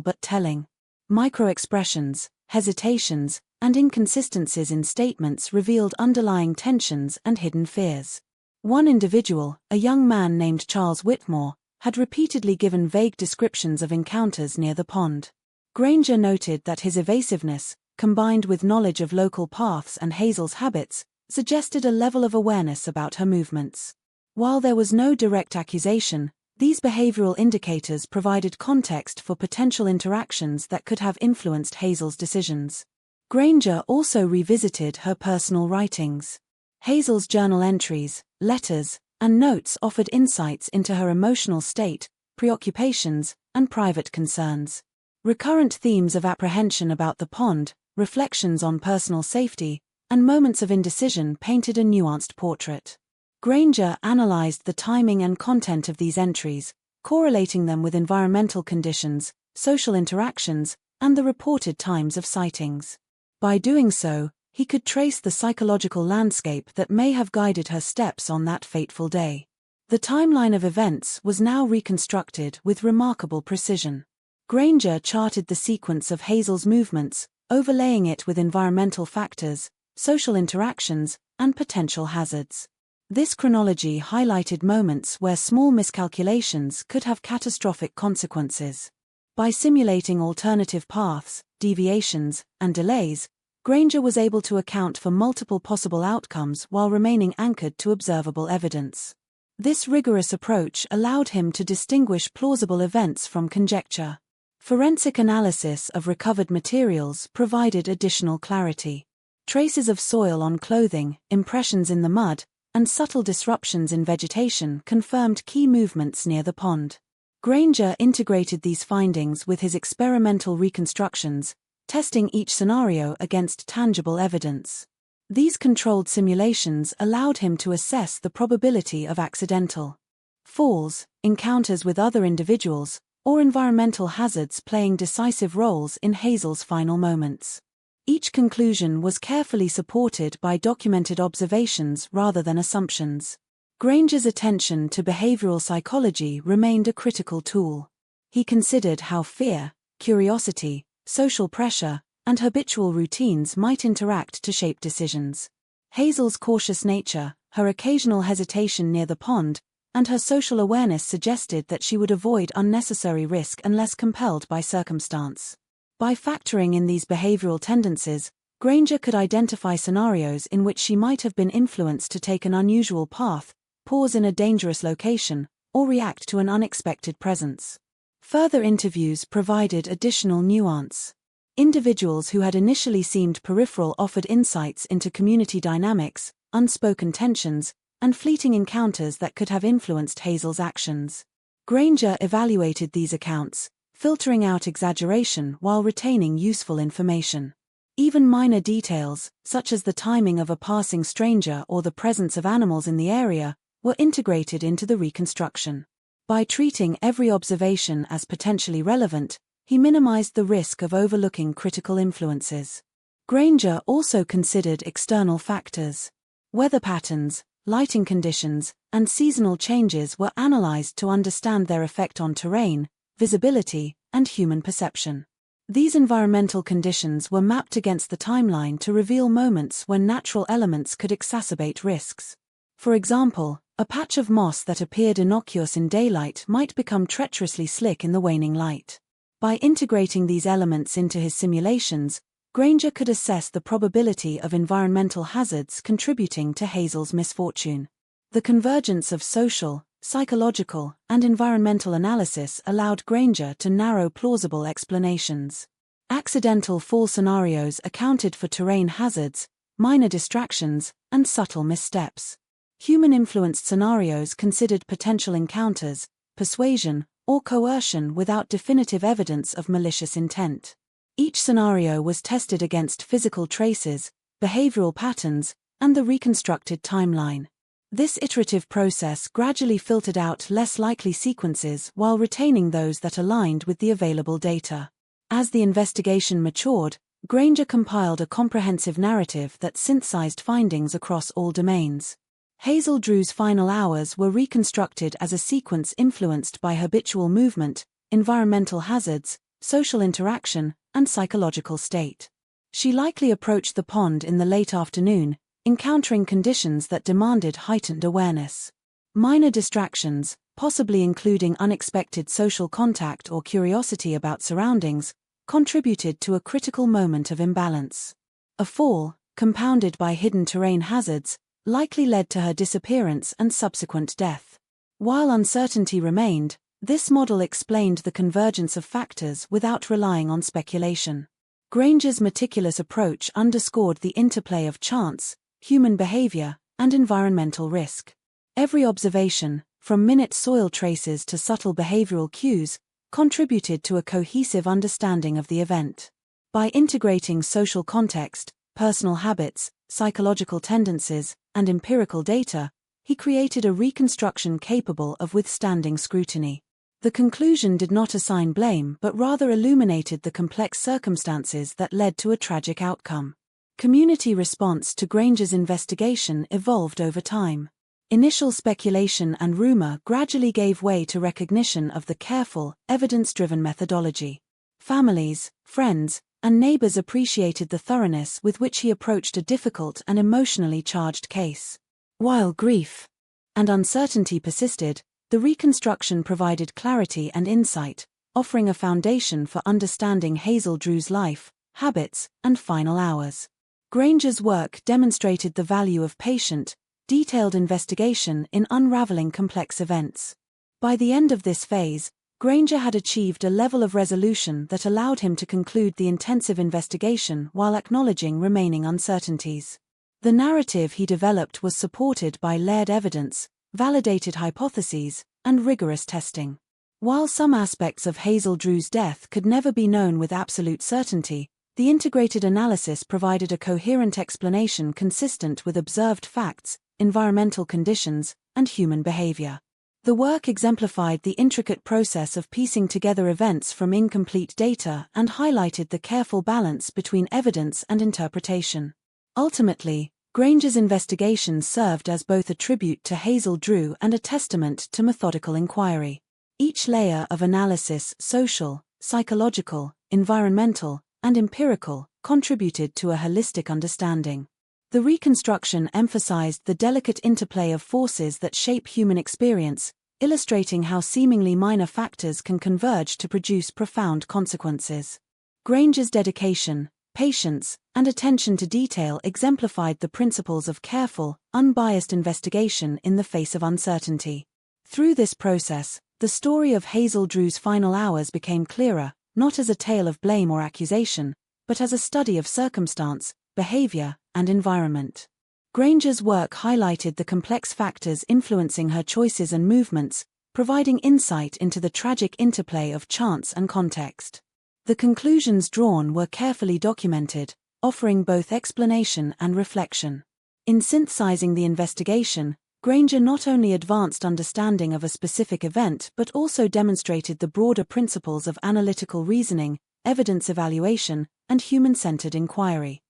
but telling. Microexpressions, hesitations, and inconsistencies in statements revealed underlying tensions and hidden fears. One individual, a young man named Charles Whitmore, had repeatedly given vague descriptions of encounters near the pond. Granger noted that his evasiveness, combined with knowledge of local paths and Hazel's habits, suggested a level of awareness about her movements. While there was no direct accusation, these behavioral indicators provided context for potential interactions that could have influenced Hazel's decisions. Granger also revisited her personal writings. Hazel's journal entries, letters, and notes offered insights into her emotional state, preoccupations, and private concerns. Recurrent themes of apprehension about the pond, reflections on personal safety, and moments of indecision painted a nuanced portrait. Granger analyzed the timing and content of these entries, correlating them with environmental conditions, social interactions, and the reported times of sightings. By doing so, he could trace the psychological landscape that may have guided her steps on that fateful day. The timeline of events was now reconstructed with remarkable precision. Granger charted the sequence of Hazel's movements, overlaying it with environmental factors, social interactions, and potential hazards. This chronology highlighted moments where small miscalculations could have catastrophic consequences. By simulating alternative paths, deviations, and delays, Granger was able to account for multiple possible outcomes while remaining anchored to observable evidence. This rigorous approach allowed him to distinguish plausible events from conjecture. Forensic analysis of recovered materials provided additional clarity. Traces of soil on clothing, impressions in the mud, and subtle disruptions in vegetation confirmed key movements near the pond. Granger integrated these findings with his experimental reconstructions, testing each scenario against tangible evidence. These controlled simulations allowed him to assess the probability of accidental falls, encounters with other individuals, or environmental hazards playing decisive roles in Hazel's final moments. Each conclusion was carefully supported by documented observations rather than assumptions. Granger's attention to behavioral psychology remained a critical tool. He considered how fear, curiosity, social pressure, and habitual routines might interact to shape decisions. Hazel's cautious nature, her occasional hesitation near the pond, and her social awareness suggested that she would avoid unnecessary risk unless compelled by circumstance. By factoring in these behavioral tendencies, Granger could identify scenarios in which she might have been influenced to take an unusual path, pause in a dangerous location, or react to an unexpected presence. Further interviews provided additional nuance. Individuals who had initially seemed peripheral offered insights into community dynamics, unspoken tensions, and fleeting encounters that could have influenced Hazel's actions. Granger evaluated these accounts, filtering out exaggeration while retaining useful information. Even minor details, such as the timing of a passing stranger or the presence of animals in the area, were integrated into the reconstruction. By treating every observation as potentially relevant, he minimized the risk of overlooking critical influences. Granger also considered external factors. Weather patterns, lighting conditions, and seasonal changes were analyzed to understand their effect on terrain, visibility, and human perception. These environmental conditions were mapped against the timeline to reveal moments when natural elements could exacerbate risks. For example, a patch of moss that appeared innocuous in daylight might become treacherously slick in the waning light. By integrating these elements into his simulations, Granger could assess the probability of environmental hazards contributing to Hazel's misfortune. The convergence of social, psychological, and environmental analysis allowed Granger to narrow plausible explanations. Accidental fall scenarios accounted for terrain hazards, minor distractions, and subtle missteps. Human-influenced scenarios considered potential encounters, persuasion, or coercion without definitive evidence of malicious intent. Each scenario was tested against physical traces, behavioral patterns, and the reconstructed timeline. This iterative process gradually filtered out less likely sequences while retaining those that aligned with the available data. As the investigation matured, Granger compiled a comprehensive narrative that synthesized findings across all domains. Hazel Drew's final hours were reconstructed as a sequence influenced by habitual movement, environmental hazards, social interaction, and psychological state. She likely approached the pond in the late afternoon, encountering conditions that demanded heightened awareness. Minor distractions, possibly including unexpected social contact or curiosity about surroundings, contributed to a critical moment of imbalance. A fall, compounded by hidden terrain hazards, likely led to her disappearance and subsequent death. While uncertainty remained, this model explained the convergence of factors without relying on speculation. Granger's meticulous approach underscored the interplay of chance, human behavior, and environmental risk. Every observation, from minute soil traces to subtle behavioral cues, contributed to a cohesive understanding of the event. By integrating social context, personal habits, psychological tendencies, and empirical data, he created a reconstruction capable of withstanding scrutiny. The conclusion did not assign blame but rather illuminated the complex circumstances that led to a tragic outcome. Community response to Granger's investigation evolved over time. Initial speculation and rumor gradually gave way to recognition of the careful, evidence-driven methodology. Families, friends, and neighbors appreciated the thoroughness with which he approached a difficult and emotionally charged case. While grief and uncertainty persisted, the reconstruction provided clarity and insight, offering a foundation for understanding Hazel Drew's life, habits, and final hours. Granger's work demonstrated the value of patient, detailed investigation in unraveling complex events. By the end of this phase, Granger had achieved a level of resolution that allowed him to conclude the intensive investigation while acknowledging remaining uncertainties. The narrative he developed was supported by layered evidence, validated hypotheses, and rigorous testing. While some aspects of Hazel Drew's death could never be known with absolute certainty, the integrated analysis provided a coherent explanation consistent with observed facts, environmental conditions, and human behavior. The work exemplified the intricate process of piecing together events from incomplete data and highlighted the careful balance between evidence and interpretation. Ultimately, Granger's investigation served as both a tribute to Hazel Drew and a testament to methodical inquiry. Each layer of analysis, social, psychological, environmental, and empirical, contributed to a holistic understanding. The reconstruction emphasized the delicate interplay of forces that shape human experience, illustrating how seemingly minor factors can converge to produce profound consequences. Granger's dedication, patience, and attention to detail exemplified the principles of careful, unbiased investigation in the face of uncertainty. Through this process, the story of Hazel Drew's final hours became clearer, not as a tale of blame or accusation, but as a study of circumstance, behavior, and environment. Granger's work highlighted the complex factors influencing her choices and movements, providing insight into the tragic interplay of chance and context. The conclusions drawn were carefully documented, offering both explanation and reflection. In synthesizing the investigation, Granger not only advanced understanding of a specific event but also demonstrated the broader principles of analytical reasoning, evidence evaluation, and human-centered inquiry.